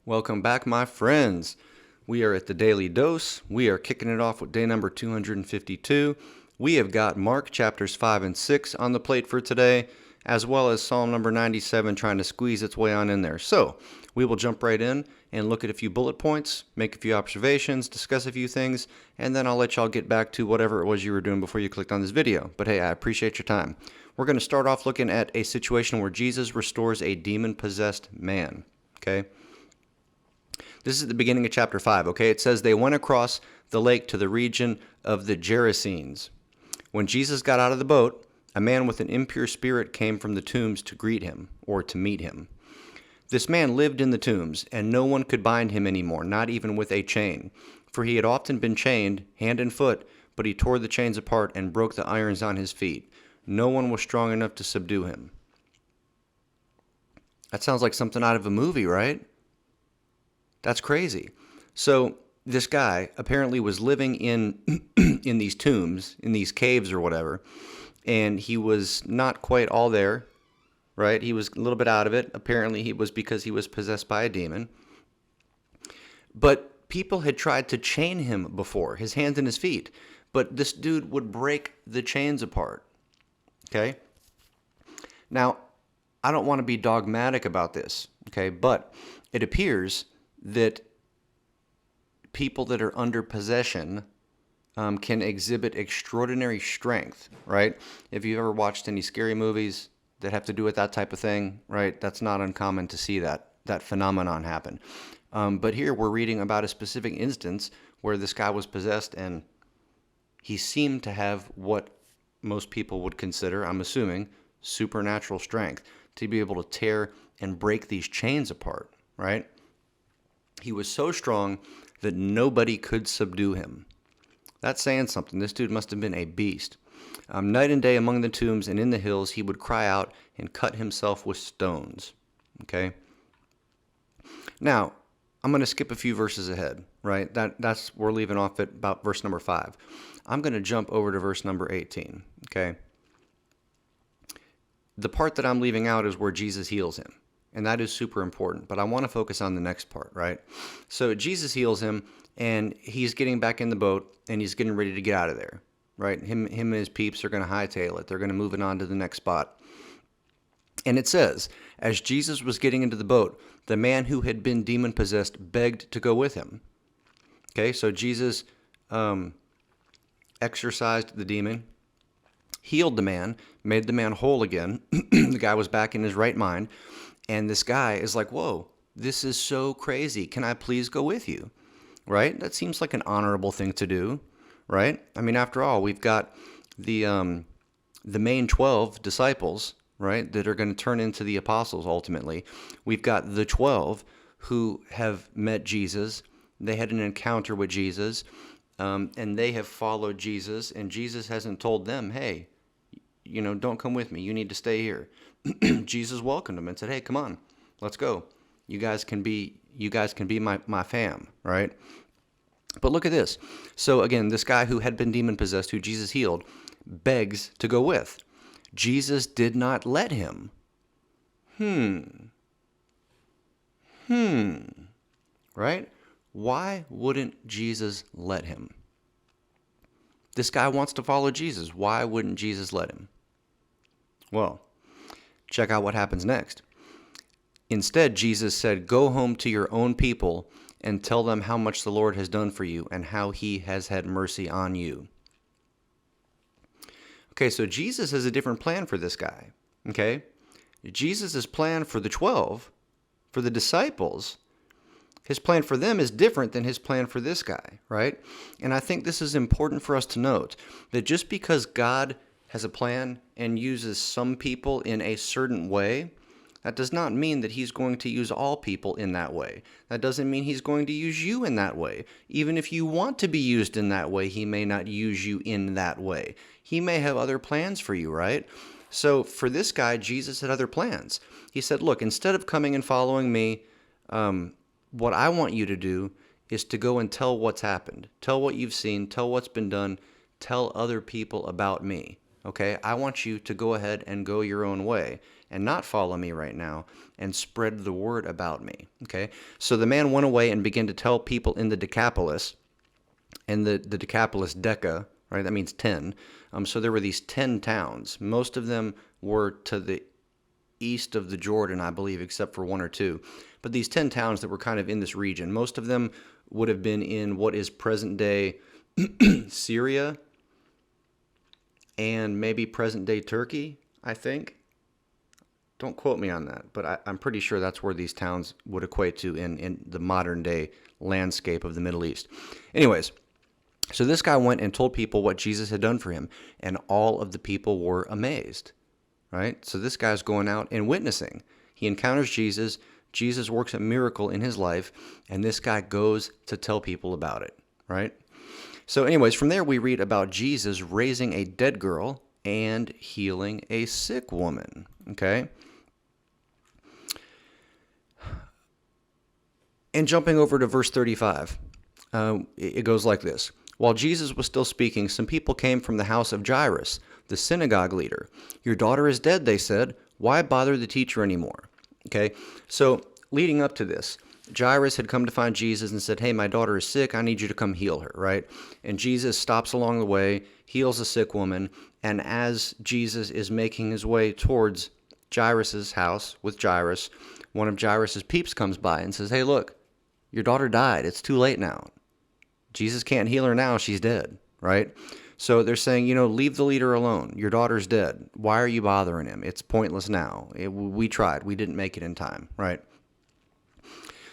Welcome back, my friends. We are at the Daily Dose. We are kicking it off with day number 252. We have got Mark chapters 5 and 6 on the plate for today, as well as Psalm number 97 trying to squeeze its way on in there. So we will jump right in and look at a few bullet points, make a few observations, discuss a few things, and then I'll let y'all get back to whatever it was you were doing before you clicked on this video. But hey, I appreciate your time. We're going to start off looking at a situation where Jesus restores a demon-possessed man. Okay? This is the beginning of chapter 5, okay? It says, they went across the lake to the region of the Gerasenes. When Jesus got out of the boat, a man with an impure spirit came from the tombs to greet him, or to meet him. This man lived in the tombs, and no one could bind him anymore, not even with a chain. For he had often been chained, hand and foot, but he tore the chains apart and broke the irons on his feet. No one was strong enough to subdue him. That sounds like something out of a movie, right? That's crazy. So this guy apparently was living in in these tombs, in these caves or whatever, and he was not quite all there, right? He was a little bit out of it. Apparently it was because he was possessed by a demon. But people had tried to chain him before, his hands and his feet, but this dude would break the chains apart, okay? Now, I don't want to be dogmatic about this, okay, but it appears that people that are under possession can exhibit extraordinary strength, right? If you've ever watched any scary movies that have to do with that type of thing, right, that's not uncommon to see that phenomenon happen. But here we're reading about a specific instance where this guy was possessed and he seemed to have what most people would consider, I'm assuming, supernatural strength to be able to tear and break these chains apart, right? He was so strong that nobody could subdue him. That's saying something. This dude must have been a beast. Night and day among the tombs and in the hills, he would cry out and cut himself with stones. Okay? Now, I'm going to skip a few verses ahead, right? We're leaving off at about verse number 5. I'm going to jump over to verse number 18. Okay? The part that I'm leaving out is where Jesus heals him. And that is super important, but I want to focus on the next part, right? So Jesus heals him, and he's getting back in the boat, and he's getting ready to get out of there, right? Him and his peeps are going to hightail it. They're going to move it on to the next spot. And it says, as Jesus was getting into the boat, the man who had been demon-possessed begged to go with him. Okay, so Jesus exorcised the demon, healed the man, made the man whole again. The guy was back in his right mind. And this guy is like, whoa, this is so crazy. Can I please go with you? Right? That seems like an honorable thing to do, right? I mean, after all, we've got the main 12 disciples, right, that are going to turn into the apostles ultimately. We've got the 12 who have met Jesus. They had an encounter with Jesus, and they have followed Jesus, and Jesus hasn't told them, hey, don't come with me. You need to stay here. Jesus welcomed them and said, hey, come on, let's go. You guys can be my fam, right? But look at this. So again, this guy who had been demon-possessed, who Jesus healed, begs to go with. Jesus did not let him. Right? Why wouldn't Jesus let him? This guy wants to follow Jesus. Why wouldn't Jesus let him? Well, check out what happens next. Instead, Jesus said, go home to your own people and tell them how much the Lord has done for you and how he has had mercy on you. Okay, so Jesus has a different plan for this guy. Okay? Jesus' plan for the 12, for the disciples, his plan for them is different than his plan for this guy, right? And I think this is important for us to note, that just because God has a plan and uses some people in a certain way, that does not mean that he's going to use all people in that way. That doesn't mean he's going to use you in that way. Even if you want to be used in that way, he may not use you in that way. He may have other plans for you, right? So for this guy, Jesus had other plans. He said, look, instead of coming and following me, what I want you to do is to go and tell what's happened. Tell what you've seen. Tell what's been done. Tell other people about me. Okay, I want you to go ahead and go your own way and not follow me right now and spread the word about me. Okay, so the man went away and began to tell people in the Decapolis, and the Decapolis, Deca, right? That means 10. So there were these 10 towns. Most of them were to the east of the Jordan, I believe, except for one or two. But these 10 towns that were kind of in this region, most of them would have been in what is present-day Syria and maybe present-day Turkey, I think. Don't quote me on that, but I'm pretty sure that's where these towns would equate to in the modern-day landscape of the Middle East. Anyways, so this guy went and told people what Jesus had done for him, and all of the people were amazed, right? So this guy's going out and witnessing. He encounters Jesus. Jesus works a miracle in his life, and this guy goes to tell people about it, right? So anyways, from there we read about Jesus raising a dead girl and healing a sick woman, okay? And jumping over to verse 35, it goes like this. While Jesus was still speaking, some people came from the house of Jairus, the synagogue leader. Your daughter is dead, they said. Why bother the teacher anymore? Okay, so leading up to this, Jairus had come to find Jesus and said, hey, my daughter is sick. I need you to come heal her, right? And Jesus stops along the way, heals a sick woman, and as Jesus is making his way towards Jairus' house with Jairus, one of Jairus' peeps comes by and says, hey, look, your daughter died. It's too late now. Jesus can't heal her now. She's dead, right? So they're saying, leave the leader alone. Your daughter's dead. Why are you bothering him? It's pointless now. We tried. We didn't make it in time, right?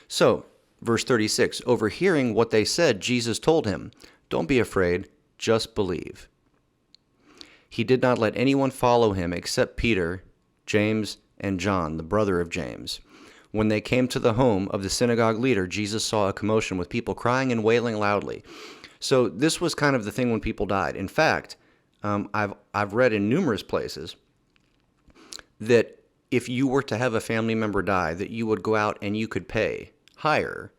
So, verse 36, overhearing what they said, Jesus told him, don't be afraid, just believe. He did not let anyone follow him except Peter, James, and John, the brother of James. When they came to the home of the synagogue leader, Jesus saw a commotion with people crying and wailing loudly. So this was kind of the thing when people died. In fact, I've read in numerous places that if you were to have a family member die, that you would go out and you could hire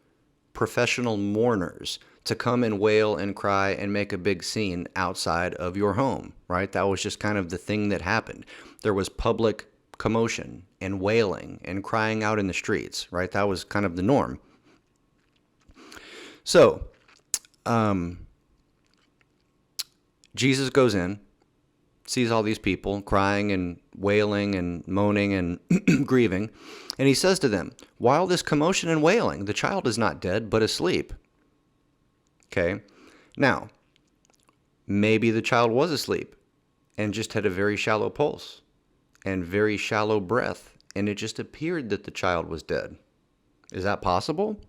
professional mourners to come and wail and cry and make a big scene outside of your home, right? That was just kind of the thing that happened. There was public commotion and wailing and crying out in the streets, right? That was kind of the norm. So, Jesus goes in, sees all these people crying and wailing and moaning and grieving, and he says to them, why all this commotion and wailing? The child is not dead, but asleep. Okay, now, maybe the child was asleep and just had a very shallow pulse and very shallow breath, and it just appeared that the child was dead. Is that possible?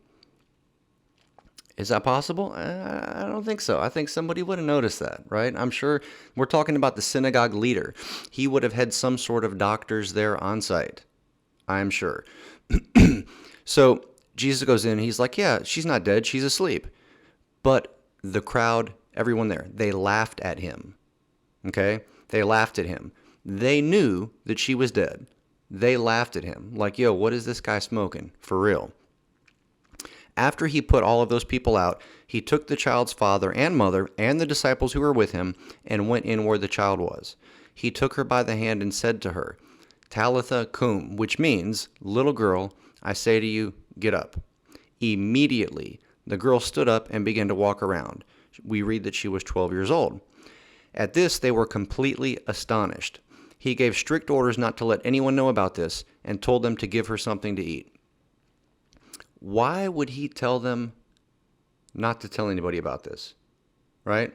Is that possible? I don't think so. I think somebody would have noticed that, right? I'm sure we're talking about the synagogue leader. He would have had some sort of doctors there on site, I'm sure. So Jesus goes in, he's like, yeah, she's not dead, she's asleep. But the crowd, everyone there, they laughed at him, okay? They laughed at him. They knew that she was dead. They laughed at him, like, yo, what is this guy smoking? For real. After he put all of those people out, he took the child's father and mother and the disciples who were with him and went in where the child was. He took her by the hand and said to her, Talitha cum, which means, little girl, I say to you, get up. Immediately, the girl stood up and began to walk around. We read that she was 12 years old. At this, they were completely astonished. He gave strict orders not to let anyone know about this and told them to give her something to eat. Why would he tell them not to tell anybody about this, right?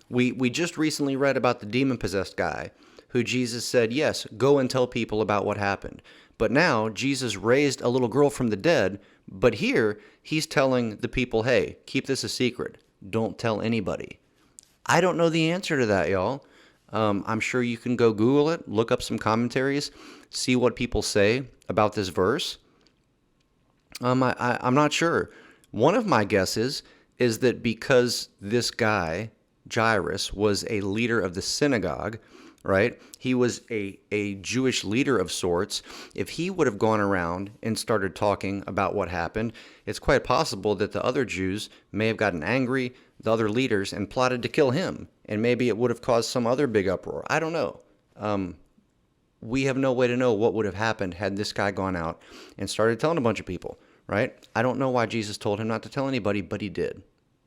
We just recently read about the demon-possessed guy who Jesus said, yes, go and tell people about what happened. But now Jesus raised a little girl from the dead, but here he's telling the people, hey, keep this a secret. Don't tell anybody. I don't know the answer to that, y'all. I'm sure you can go Google it, look up some commentaries, see what people say about this verse. I'm not sure. One of my guesses is that because this guy, Jairus, was a leader of the synagogue, right? He was a Jewish leader of sorts. If he would have gone around and started talking about what happened, it's quite possible that the other Jews may have gotten angry, the other leaders, and plotted to kill him. And maybe it would have caused some other big uproar. I don't know. We have no way to know what would have happened had this guy gone out and started telling a bunch of people, right? I don't know why Jesus told him not to tell anybody, but he did.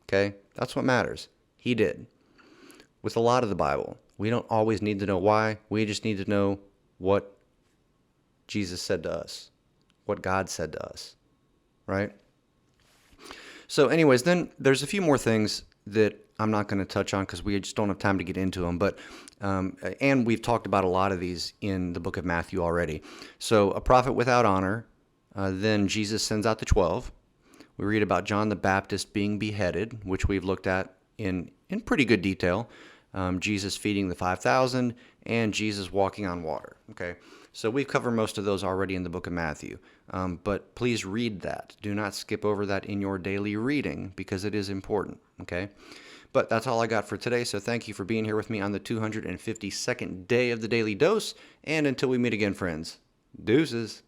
Okay? That's what matters. He did. With a lot of the Bible, we don't always need to know why. We just need to know what Jesus said to us, what God said to us, right? So anyways, then there's a few more things that I'm not going to touch on because we just don't have time to get into them. But and we've talked about a lot of these in the book of Matthew already. So a prophet without honor. Then Jesus sends out the 12. We read about John the Baptist being beheaded, which we've looked at in pretty good detail. Jesus feeding the 5,000 and Jesus walking on water. Okay, so we've covered most of those already in the book of Matthew. But please read that. Do not skip over that in your daily reading because it is important. Okay. But that's all I got for today, so thank you for being here with me on the 252nd day of the Daily Dose, and until we meet again, friends, deuces.